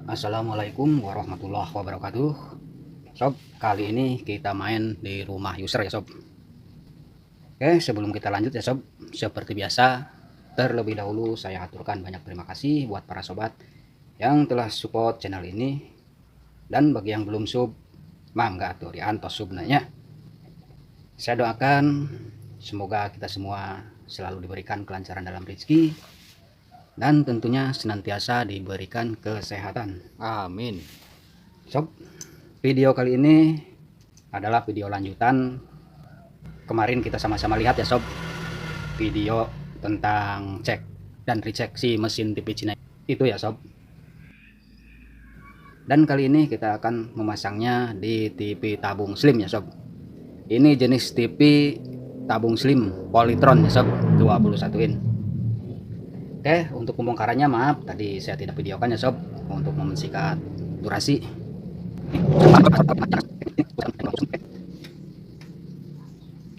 Assalamualaikum warahmatullahi wabarakatuh. Sob, kali ini kita main di rumah user ya sob. Oke, sebelum kita lanjut ya sob, seperti biasa, terlebih dahulu saya aturkan banyak terima kasih buat para sobat yang telah support channel ini. Dan bagi yang belum sub, mangga tuh diantos subnya. Saya doakan semoga kita semua selalu diberikan kelancaran dalam rezeki dan tentunya senantiasa diberikan kesehatan. Amin. Sob, video kali ini adalah video lanjutan. Kemarin kita sama-sama lihat ya sob, video tentang cek dan recheck si mesin TV Cina itu ya sob. Dan kali ini kita akan memasangnya di TV tabung slim ya sob. Ini jenis TV tabung slim Polytron ya sob, 21 in. Oke, untuk pembongkarannya maaf tadi saya tidak videokan ya sob, untuk memensingkat durasi.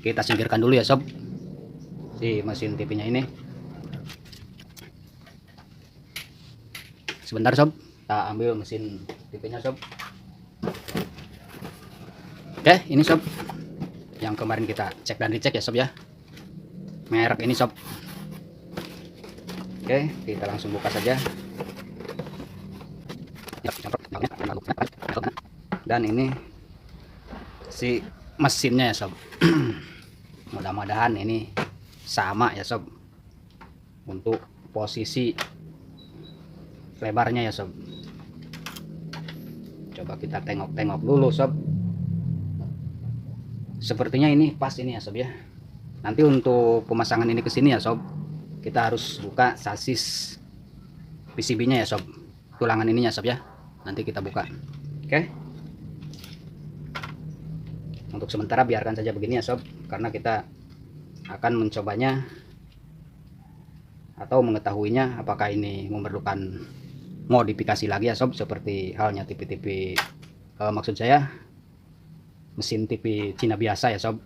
Kita singkirkan dulu ya sob si mesin TV-nya ini. Sebentar sob, kita ambil mesin TV-nya sob. Oke, ini sob yang kemarin kita cek dan dicek ya sob ya, merek ini sob. Oke, kita langsung buka saja. Dan ini si mesinnya ya sob. Mudah-mudahan ini sama ya sob untuk posisi lebarnya ya sob. Coba kita tengok-tengok dulu sob. Sepertinya ini pas ini ya sob ya. Nanti untuk pemasangan ini ke sini ya sob, kita harus buka sasis PCB-nya ya sob, tulangan ininya sob ya. Nanti kita buka. Oke. Untuk sementara biarkan saja begini ya sob, karena kita akan mencobanya atau mengetahuinya apakah ini memerlukan modifikasi lagi ya sob, seperti halnya TV-TV maksud saya mesin TV Cina biasa ya sob,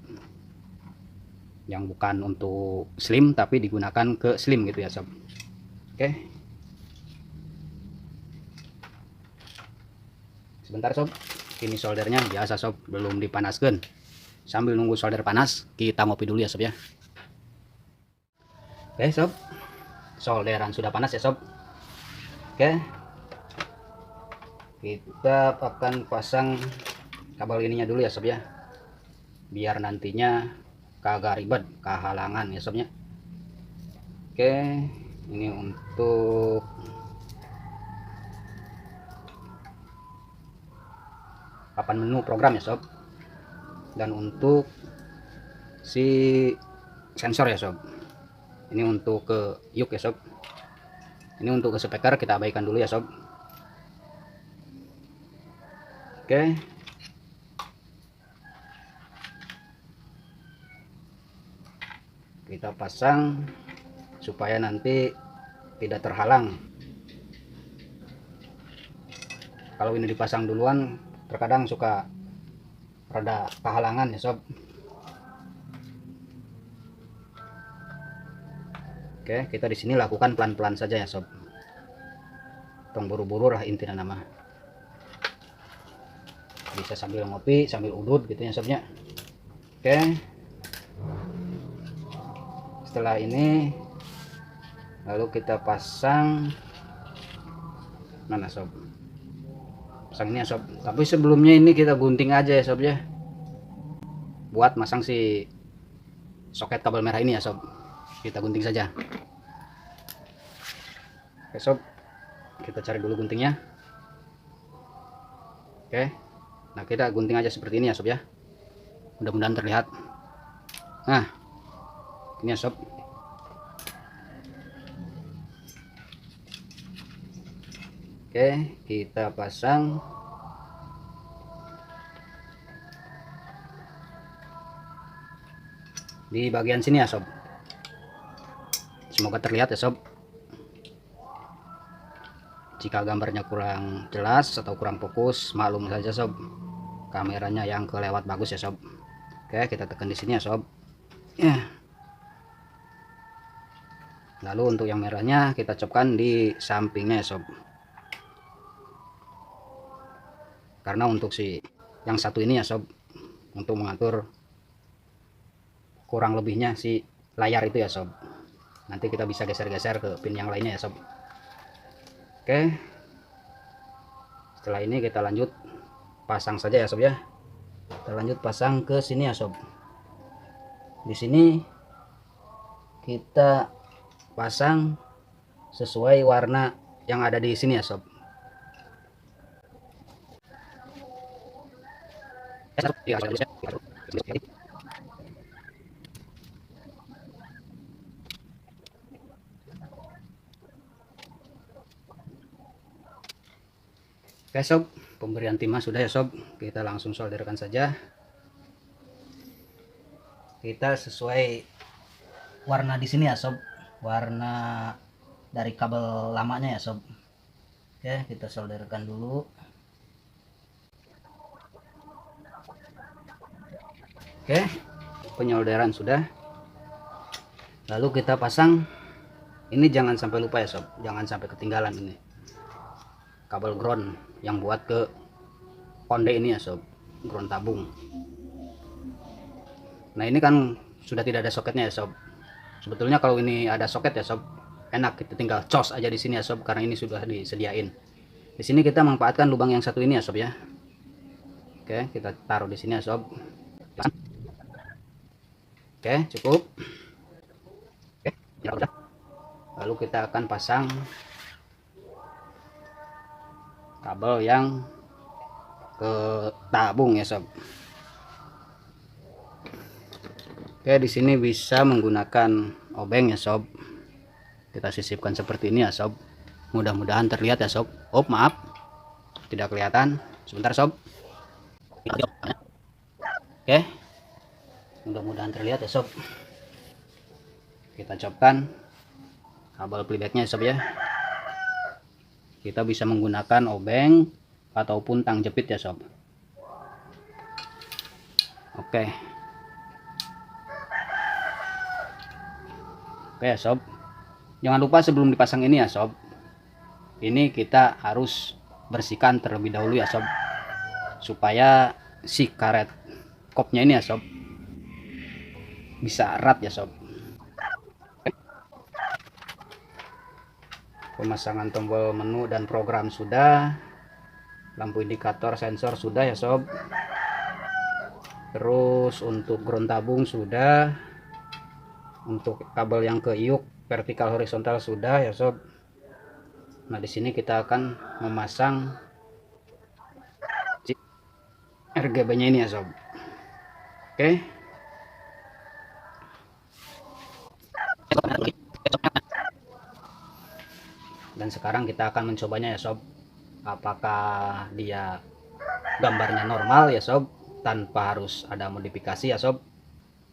yang bukan untuk slim tapi digunakan ke slim gitu ya sob. Oke, sebentar sob, ini soldernya biasa sob, belum dipanaskan. Sambil nunggu solder panas, kita ngopi dulu ya sob ya. Oke sob, solderan sudah panas ya sob. Oke, kita akan pasang kabel ininya dulu ya sob ya, biar nantinya kagak ribet kehalangan ya sobnya. Oke, ini untuk papan menu program ya sob, dan untuk si sensor ya sob, ini untuk ke yuk ya sob. Ini untuk ke speaker kita abaikan dulu ya sob. Oke, kita pasang supaya nanti tidak terhalang. Kalau ini dipasang duluan terkadang suka rada kehalangan ya sob. Oke, kita di sini lakukan pelan-pelan saja ya sob, tong buru-buru lah intinya nama. Bisa sambil ngopi sambil udut gitu ya sobnya. Oke, setelah ini lalu kita pasang mana sob, pasang ini ya sob. Tapi sebelumnya ini kita gunting aja ya sob ya, buat masang si soket kabel merah ini ya sob. Kita gunting saja. Oke sob, kita cari dulu guntingnya. Oke, nah kita gunting aja seperti ini ya sob ya, mudah-mudahan terlihat. Nah ini ya sob. Oke, kita pasang di bagian sini ya sob, semoga terlihat ya sob. Jika gambarnya kurang jelas atau kurang fokus, maklum saja sob, kameranya yang kelewat bagus ya sob. Oke, kita tekan di sini ya sob ya. Lalu untuk yang merahnya kita copkan di sampingnya ya sob. karena untuk si yang satu ini ya sob, untuk mengatur kurang lebihnya si layar itu ya sob. Nanti kita bisa geser-geser ke pin yang lainnya ya sob. Oke, setelah ini kita lanjut pasang saja ya sob ya. Kita lanjut pasang ke sini ya sob. Di sini kita pasang sesuai warna yang ada di sini ya sob. Oke sob, pemberian timah sudah ya sob. Kita langsung solderkan saja. Kita sesuai warna di sini ya sob, warna dari kabel lamanya ya sob. Oke, kita solderkan dulu. Oke, penyolderan sudah. Lalu kita pasang. Ini jangan sampai lupa ya sob, jangan sampai ketinggalan ini kabel ground yang buat ke konde ini ya sob, ground tabung. Nah ini kan sudah tidak ada soketnya ya sob. Sebetulnya kalau ini ada soket ya sob, enak, kita tinggal cos aja di sini ya sob, karena ini sudah disediain. Di sini kita manfaatkan lubang yang satu ini ya sob ya. Oke, kita taruh di sini ya sob. Oke, cukup. Oke, ya udah. Lalu kita akan pasang kabel yang ke tabung ya sob. Oke, di sini bisa menggunakan obeng ya sob. Kita sisipkan seperti ini ya sob. Mudah-mudahan terlihat ya sob. Oh maaf, tidak kelihatan. Sebentar sob. Oke, mudah-mudahan terlihat ya sob. Kita copkan kabel playbacknya ya sob ya. Kita bisa menggunakan obeng ataupun tang jepit ya sob. Oke. Oke ya sob. Jangan lupa sebelum dipasang ini ya sob, ini kita harus bersihkan terlebih dahulu ya sob, supaya si karet kopnya ini ya sob bisa erat ya sob. Pemasangan tombol menu dan program sudah, lampu indikator sensor sudah ya sob. Terus untuk ground tabung sudah, untuk kabel yang ke iuk vertikal horizontal sudah ya sob. Nah di sini kita akan memasang RGB-nya ini ya sob. Oke. Dan sekarang kita akan mencobanya ya sob, apakah dia gambarnya normal ya sob, tanpa harus ada modifikasi ya sob.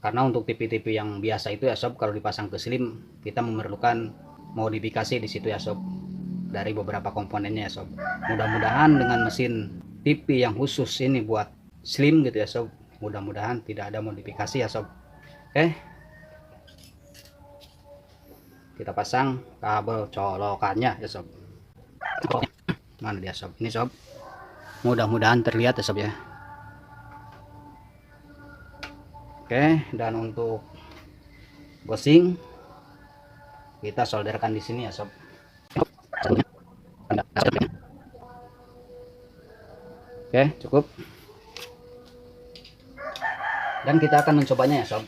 Karena untuk TV-TV yang biasa itu ya sob, kalau dipasang ke slim kita memerlukan modifikasi di situ ya sob, dari beberapa komponennya ya sob. Mudah-mudahan dengan mesin TV yang khusus ini buat slim gitu ya sob, mudah-mudahan tidak ada modifikasi ya sob. Oke, kita pasang kabel colokannya ya sob. Mana dia sob? Ini sob, mudah-mudahan terlihat ya sob ya. Oke, dan untuk gosing kita solderkan di sini ya sob. Oke, cukup. Dan kita akan mencobanya ya sob.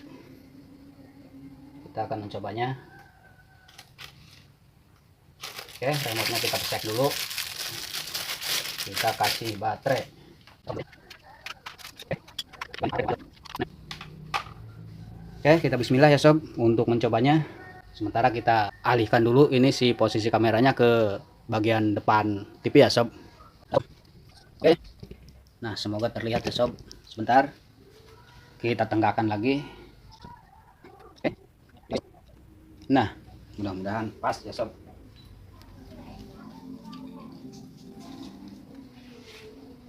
Kita akan mencobanya. Oke, remote-nya kita cek dulu. Kita kasih baterai. Oke, kita bismillah ya sob untuk mencobanya. Sementara kita alihkan dulu ini si posisi kameranya ke bagian depan TV ya sob. Oke. Nah, semoga terlihat ya sob. Sebentar. Kita tenggakkan lagi. Oke. Nah, mudah-mudahan pas ya sob.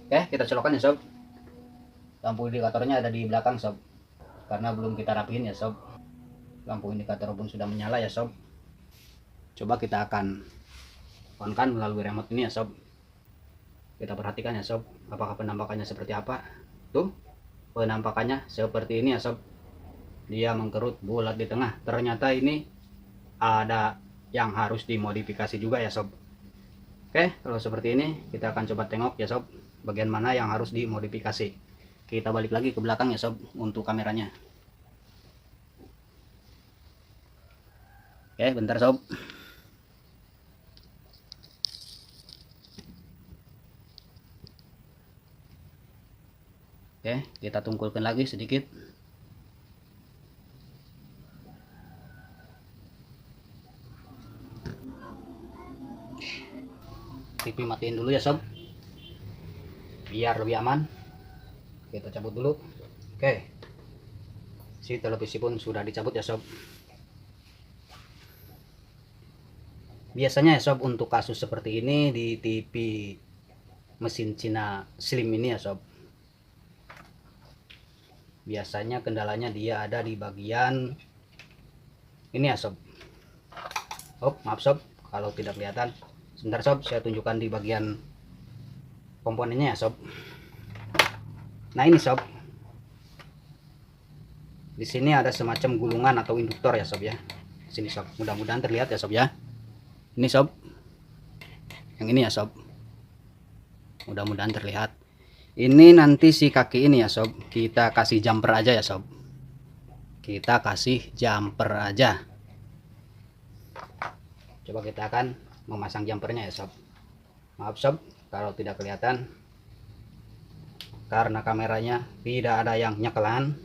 Oke, kita colokkan ya sob. Lampu indikatornya ada di belakang sob, karena belum kita rapiin ya sob. Lampu indikator pun sudah menyala ya sob. Coba kita akan on kan melalui remote ini ya sob. Kita perhatikan ya sob, apakah penampakannya seperti apa. Tuh, penampakannya seperti ini ya sob. Dia mengkerut bulat di tengah. Ternyata ini ada yang harus dimodifikasi juga ya sob. Oke, kalau seperti ini kita akan coba tengok ya sob, bagian mana yang harus dimodifikasi. Kita balik lagi ke belakang ya sob untuk kameranya. Oke, bentar sob. Oke, kita tungkulkan lagi sedikit. TV matiin dulu ya sob, biar lebih aman. Kita cabut dulu. Oke, si televisi pun sudah dicabut ya sob. Biasanya ya sob, untuk kasus seperti ini di TV mesin Cina Slim ini ya sob, biasanya kendalanya dia ada di bagian ini ya sob. Oh maaf sob kalau tidak kelihatan. Sebentar sob, saya tunjukkan di bagian komponennya ya sob. Nah ini sob, di sini ada semacam gulungan atau induktor ya sob ya. Sini sob, mudah-mudahan terlihat ya sob ya. Ini sob, yang ini ya sob, mudah-mudahan terlihat. Ini nanti si kaki ini ya sob, kita kasih jumper aja ya sob. Kita kasih jumper aja. Coba kita akan memasang jumpernya ya sob. Maaf sob kalau tidak kelihatan, karena kameranya tidak ada yang nyekelan.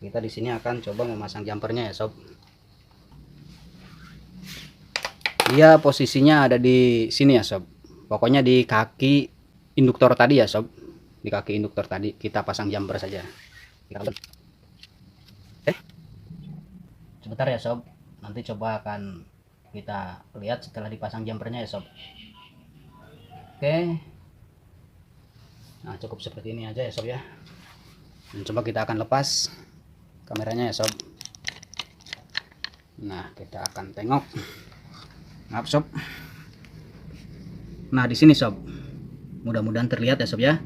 Kita di sini akan coba memasang jumpernya ya sob. Dia posisinya ada di sini ya sob, pokoknya di kaki induktor tadi ya sob. Di kaki induktor tadi kita pasang jumper saja. Sebentar ya sob, nanti coba akan kita lihat setelah dipasang jumpernya ya sob. Oke, nah cukup seperti ini aja ya sob ya. Dan coba kita akan lepas kameranya ya sob. Nah kita akan tengok. Maaf sob. Nah di sini sob, mudah-mudahan terlihat ya sob ya.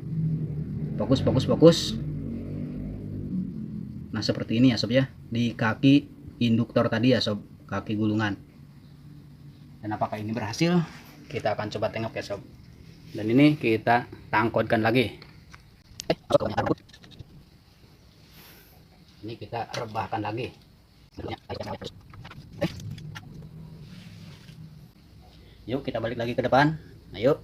Fokus fokus fokus. Nah seperti ini ya sob ya, di kaki induktor tadi ya sob, kaki gulungan. Dan apakah ini berhasil? Kita akan coba tengok ya sob. Dan ini kita tangkodkan lagi. Ini kita rebahkan lagi. Yuk kita balik lagi ke depan. Ayo.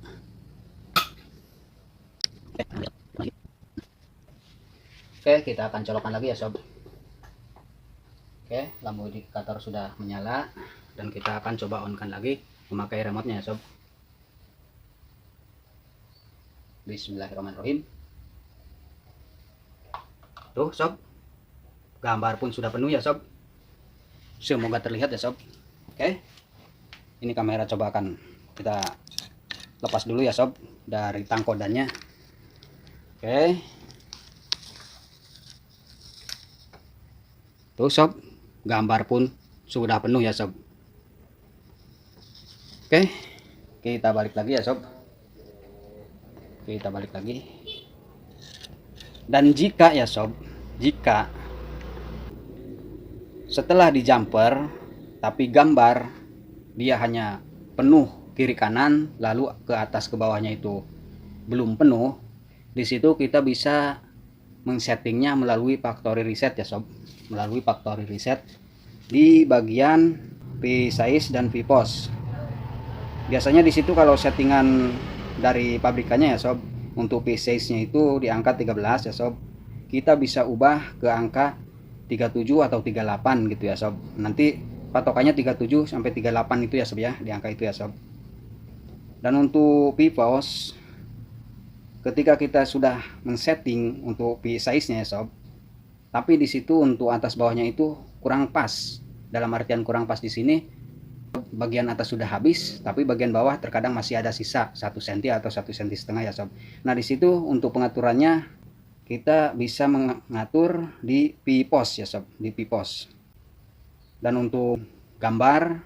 Oke, kita akan colokkan lagi ya sob. Oke, lampu indikator sudah menyala dan kita akan coba on kan lagi memakai remote-nya ya sob. Bismillahirrahmanirrahim. Tuh sob, gambar pun sudah penuh ya sob. Semoga terlihat ya sob. Oke, ini kamera coba akan kita lepas dulu ya sob dari tangkodannya. Oke, tuh sob, gambar pun sudah penuh ya sob. Oke, kita balik lagi ya sob. Kita balik lagi. Dan jika ya sob, jika setelah di jumper tapi gambar dia hanya penuh kiri kanan lalu ke atas ke bawahnya itu belum penuh, di situ kita bisa men-settingnya melalui factory reset ya sob. Melalui factory reset di bagian P-size dan P-pose. Biasanya di situ kalau settingan dari pabrikannya ya sob, untuk P-size nya itu di angka 13 ya sob, kita bisa ubah ke angka 37 atau 38 gitu ya sob. Nanti patokannya 37 sampai 38 itu ya sob ya, di angka itu ya sob. Dan untuk P-pose, ketika kita sudah men-setting untuk P-size nya ya sob, tapi di situ untuk atas bawahnya itu kurang pas. Dalam artian kurang pas di sini, bagian atas sudah habis tapi bagian bawah terkadang masih ada sisa 1 cm atau 1,5 cm ya sob. Nah di situ untuk pengaturannya kita bisa mengatur di P-pose ya sob, di P-pose. Dan untuk gambar,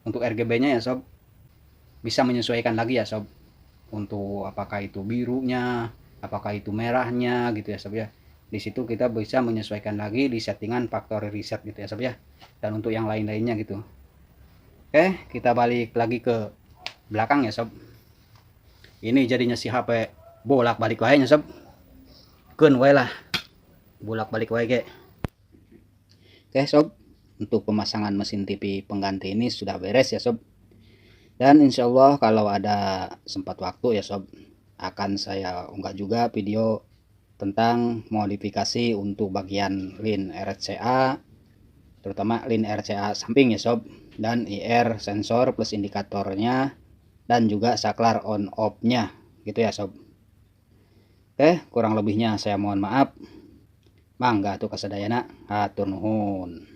untuk RGB nya ya sob, bisa menyesuaikan lagi ya sob. untuk apakah itu birunya, apakah itu merahnya gitu ya sob ya. Di situ kita bisa menyesuaikan lagi di settingan factory reset gitu ya sob ya, dan untuk yang lain-lainnya gitu. Oke, kita balik lagi ke belakang ya sob. Ini jadinya si HP bolak balik wae nya sob, keun wae lah, bolak balik wae ge. Oke sob, untuk pemasangan mesin TV pengganti ini sudah beres ya sob, dan insya Allah kalau ada sempat waktu ya sob, akan saya unggah juga video tentang modifikasi untuk bagian lin RCA, terutama lin RCA samping ya sob, dan IR sensor plus indikatornya, dan juga saklar on off nya gitu ya sob. Oke, kurang lebihnya saya mohon maaf. Mangga tuh kasadayana, hatur nuhun.